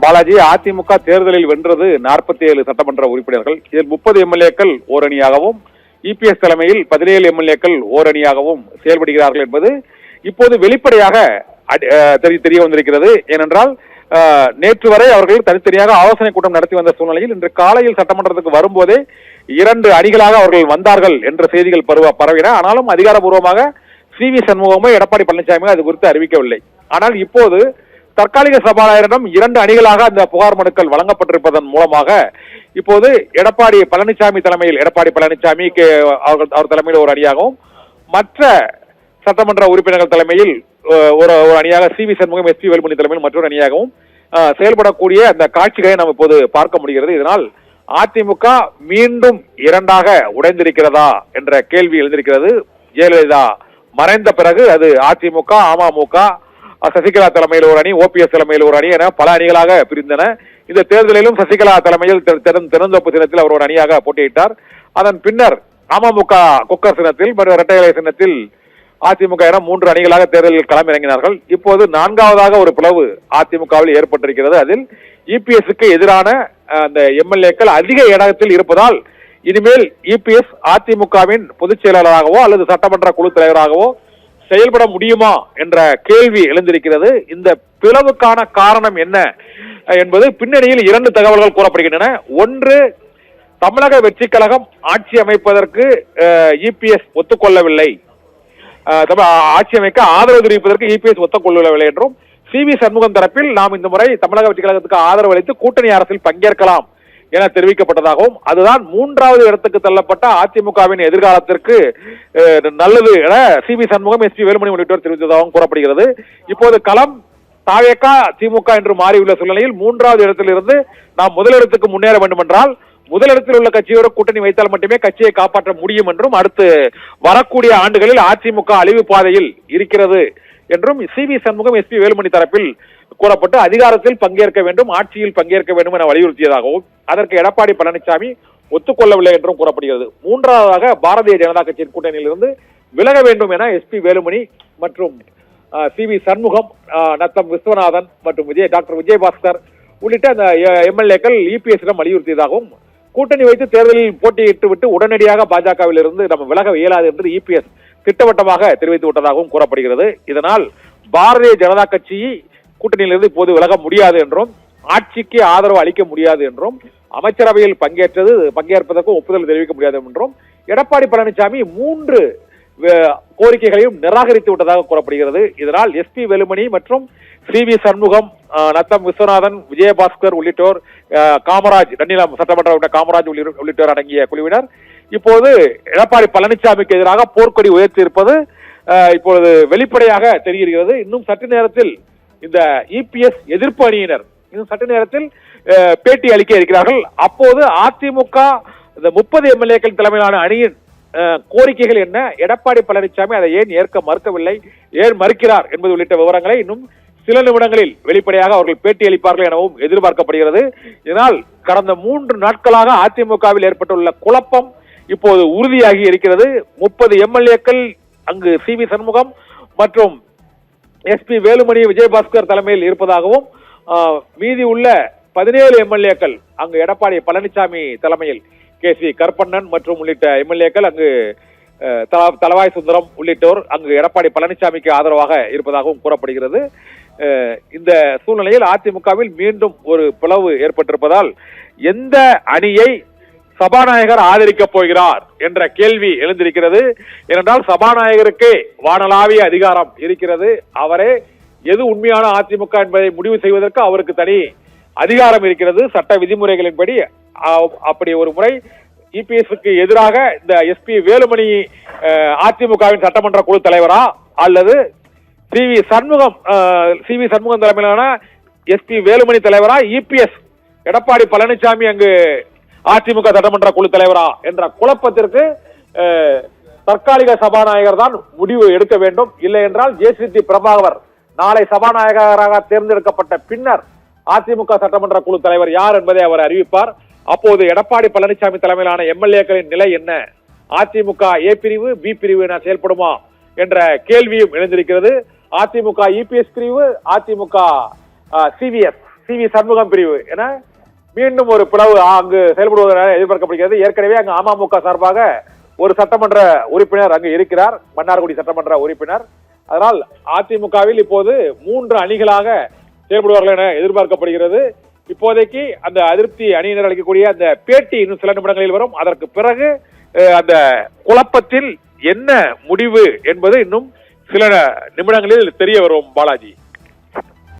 பாலாஜி, அதிமுக தேர்தலில் வென்றது 47 சட்டமன்ற உறுப்பினர்கள். இதில் 30 எம்எல்ஏக்கள் ஓரணியாகவும் இபிஎஸ் தலைமையில் 17 எம்எல்ஏக்கள் ஓரணியாகவும் செயல்படுகிறார்கள் என்பது இப்போது வெளிப்படையாக தெரிய வந்திருக்கிறது. ஏனென்றால் நேற்று வரை அவர்கள் தனித்தனியாக ஆலோசனை கூட்டம் நடத்தி வந்த சூழ்நிலையில் இன்று காலையில் சட்டமன்றத்துக்கு வரும்போதே 2 அணிகளாக அவர்கள் வந்தார்கள் என்ற செய்திகள் பரவின. ஆனாலும் அதிகாரப்பூர்வமாக CV சண்முகமோ எடப்பாடி பழனிசாமியோ அது குறித்து அறிவிக்கவில்லை. ஆனால் இப்போது தற்காலிக சபாநாயகரிடம் 2 அணிகளாக அந்த புகார் மனுக்கள் வழங்கப்பட்டிருப்பதன் மூலமாக இப்போது எடப்பாடி பழனிசாமி தலைமையில் அவர் தலைமையில் ஒரு அணியாகவும் மற்ற சட்டமன்ற உறுப்பினர்கள் தலைமையில் ஒரு அணியாக CV சண்முகம், SP வேலுமணி தலைமையில் மற்றொரு அணியாகவும் செயல்படக்கூடிய அந்த காட்சிகளை நாம் இப்போது பார்க்க முடிகிறது. இதனால் அதிமுக மீண்டும் 2ஆக உடைந்திருக்கிறதா என்ற கேள்வி எழுந்திருக்கிறது. ஜெயலலிதா மறைந்த பிறகு அது அதிமுக, அமமுக, சசிகலா தலைமையில் ஒரு அணி, OPS தலைமையில் ஒரு அணி என பல அணிகளாக பிரிந்தன. இந்த தேர்தலிலும் சசிகலா தலைமையில் திறந்தோப்பு சின்னத்தில் அவர் ஒரு அணியாக போட்டியிட்டார். அதன் பின்னர் அமமுக குக்கர் சின்னத்தில் மற்றும் இரட்டைகளை சின்னத்தில் அதிமுக என 3 அணிகளாக தேர்தலில் களமிறங்கினார்கள். இப்போது 4ஆவதாக ஒரு பிளவு அதிமுகவில் ஏற்பட்டிருக்கிறது. அதில் இபிஎஸ்க்கு எதிரான அந்த எம்எல்ஏக்கள் அதிக இடத்தில் இருப்பதால் இனிமேல் இபிஎஸ் அதிமுகவின் பொதுச் செயலாளராகவோ அல்லது சட்டமன்ற குழு தலைவராகவோ செயல்பட முடியுமா என்ற கேள்வி எழுந்திருக்கிறது. இந்த பிளவுக்கான காரணம் என்ன என்பது பின்னணியில் 2 தகவல்கள் கூறப்படுகின்றன. ஒன்று, தமிழக வெற்றி கழகம் ஆட்சி அமைப்பதற்கு இபிஎஸ் ஒத்துக்கொள்ளவில்லை, ஆட்சி அமைக்க ஆதரவு தெரிவிப்பதற்கு இபிஎஸ் ஒத்துக்கொள்ளவில்லை என்றும் CV சண்முகம் தரப்பில் நாம் இந்த முறை தமிழக வெற்றி கழகத்துக்கு ஆதரவு அளித்து கூட்டணி அரசில் பங்கேற்கலாம் என தெரிவிக்கப்பட்டதாகவும் அதுதான் 3வது இடத்துக்கு தள்ளப்பட்ட அதிமுகவின் எதிர்காலத்திற்கு நல்லது என CV சண்முகம், SP வேலுமணி உள்ளிட்டோர் தெரிவித்ததாகவும் கூறப்படுகிறது. இப்போது களம் தாவேக திமுக என்று மாறியுள்ள சூழ்நிலையில் 3வது இடத்திலிருந்து நாம் முதலிடத்துக்கு முன்னேற வேண்டும் என்றால் முதலிடத்தில் உள்ள கட்சியோடு கூட்டணி வைத்தால் மட்டுமே கட்சியை காப்பாற்ற முடியும் என்றும் அடுத்து வரக்கூடிய ஆண்டுகளில் அதிமுக அழிவு பாதையில் இருக்கிறது என்றும் CV சண்முகம், SP வேலுமணி தரப்பில் கூறப்பட்டு அதிகாரத்தில் பங்கேற்க வேண்டும், ஆட்சியில் பங்கேற்க வேண்டும் என வலியுறுத்தியதாகவும் அதற்கு எடப்பாடி பழனிசாமி ஒத்துக்கொள்ளவில்லை என்றும் கூறப்படுகிறது. 3ஆவதாக பாரதிய ஜனதா கட்சியின் கூட்டணியிலிருந்து விலக வேண்டும் என SP வேலுமணி மற்றும் CV சண்முகம், நத்தம் விஸ்வநாதன் மற்றும் டாக்டர் விஜயபாஸ்கர் உள்ளிட்ட அந்த எம்எல்ஏக்கள் இபிஎஸ்ஸிடம் வலியுறுத்தியதாகவும் கூட்டணி வைத்து தேர்தலில் போட்டியிட்டு விட்டு உடனடியாக பாஜகவில் இருந்து நம்ம விலக இயலாது என்று இபிஎஸ் திட்டவட்டமாக தெரிவித்து விட்டதாகவும் கூறப்படுகிறது. இதனால் பாரதிய ஜனதா கட்சி கூட்டணியிலிருந்து இப்போது விலக முடியாது என்றும் ஆட்சிக்கு ஆதரவு அளிக்க முடியாது என்றும் அமைச்சரவையில் பங்கேற்பதற்கு ஒப்புதல் தெரிவிக்க முடியாது என்றும் எடப்பாடி பழனிசாமி 3 கோரிக்கைகளையும் நிராகரித்து விட்டதாக கூறப்படுகிறது. இதனால் SP வேலுமணி மற்றும் CV சண்முகம், நத்தம் விஸ்வநாதன், விஜயபாஸ்கர் உள்ளிட்டோர், காமராஜ் நன்னிலம் சட்டமன்ற காமராஜ் உள்ளிட்டோர் அடங்கிய குழுவினர் இப்போது எடப்பாடி பழனிசாமிக்கு எதிராக போர்க்கொடி உயர்த்தி இருப்பது இப்பொழுது வெளிப்படையாக தெரிகிறது. இன்னும் சற்று நேரத்தில் இந்த இபிஎஸ் எதிர்ப்பு அணியினர் இன்னும் சற்று நேரத்தில் பேட்டி அளிக்க இருக்கிறார்கள். அப்போது அதிமுக இந்த 30 எம்எல்ஏக்கள் தலைமையிலான அணியின் கோரிக்கைகள் என்ன, எடப்பாடி பழனிசாமி அதை ஏன் ஏற்க மறுக்கவில்லை, ஏன் மறுக்கிறார் என்பது உள்ளிட்ட விவரங்களை இன்னும் சில நிமிடங்களில் வெளிப்படையாக அவர்கள் பேட்டி அளிப்பார்கள் எனவும் எதிர்பார்க்கப்படுகிறது. இதனால் கடந்த 3 நாட்களாக அதிமுகவில் ஏற்பட்டுள்ள குழப்பம் இப்போது உறுதியாகி இருக்கிறது. 30 எம்எல்ஏக்கள் அங்கு CV சண்முகம் மற்றும் SP வேலுமணி, விஜயபாஸ்கர் தலைமையில் இருப்பதாகவும் மீதி உள்ள 17 எம்எல்ஏக்கள் அங்கு எடப்பாடி பழனிசாமி தலைமையில் KC கருப்பண்ணன் மற்றும் உள்ளிட்ட எம்எல்ஏக்கள் அங்கு தலவாய் சுந்தரம் உள்ளிட்டோர் அங்கு எடப்பாடி பழனிசாமிக்கு ஆதரவாக இருப்பதாகவும் கூறப்படுகிறது. இந்த சூழ்நிலையில் அதிமுகவில் மீண்டும் ஒரு பிளவு ஏற்பட்டிருப்பதால் எந்த அணியை சபாநாயகர் ஆதரிக்கப் போகிறார் என்ற கேள்வி எழுந்திருக்கிறது. ஏனென்றால் சபாநாயகருக்கே வானளாவிய அதிகாரம் இருக்கிறது. அவரே எது உண்மையான அதிமுக என்பதை முடிவு செய்வதற்கு அவருக்கு தனி அதிகாரம் இருக்கிறது சட்ட விதிமுறைகளின்படி. அப்படி ஒரு முறை இபிஎஸ்க்கு எதிராக இந்த SP வேலுமணி அதிமுகவின் சட்டமன்ற குழு தலைவரா அல்லது CV சண்முகம் தலைமையிலான SP வேலுமணி தலைவரா, இபிஎஸ் எடப்பாடி பழனிசாமி அங்கு அதிமுக சட்டமன்ற குழு தலைவரா என்ற குழப்பத்திற்கு தற்காலிக சபாநாயகர் தான் முடிவு எடுக்க வேண்டும். இல்லை என்றால் JCT பிரபாகர் நாளை சபாநாயகராக தேர்ந்தெடுக்கப்பட்ட பின்னர் அதிமுக சட்டமன்ற குழு தலைவர் யார் என்பதை அவர் அறிவிப்பார். அப்போது எடப்பாடி பழனிசாமி தலைமையிலான எம்எல்ஏக்களின் நிலை என்ன, அதிமுக A பிரிவு B பிரிவு என செயல்படுமா என்ற கேள்வியும் எழுந்திருக்கிறது. அதிமுக இபிஎஸ் பிரிவு, அதிமுக சிவிஎஸ் சி.வி. சண்முகம் பிரிவு என மீண்டும் ஒரு பிளவு அங்கு செயல்படுவதென எதிர்பார்க்கப்படுகிறது. ஏற்கனவே அங்கு அமமுக சார்பாக ஒரு சட்டமன்ற உறுப்பினர் அங்கு இருக்கிறார், மன்னார்குடி சட்டமன்ற உறுப்பினர். அதனால் அதிமுகவில் இப்போது 3 அணிகளாக செயல்படுவார்கள் என எதிர்பார்க்கப்படுகிறது. இப்போதைக்கு அந்த அதிருப்தி அணியினர் அளிக்கக்கூடிய அந்த பேட்டி இன்னும் சில நிமிடங்களில் வரும். அதற்கு பிறகு அந்த குழப்பத்தில் என்ன முடிவு என்பது இன்னும் சில நிமிடங்களில் தெரிய வரும். பாலாஜி.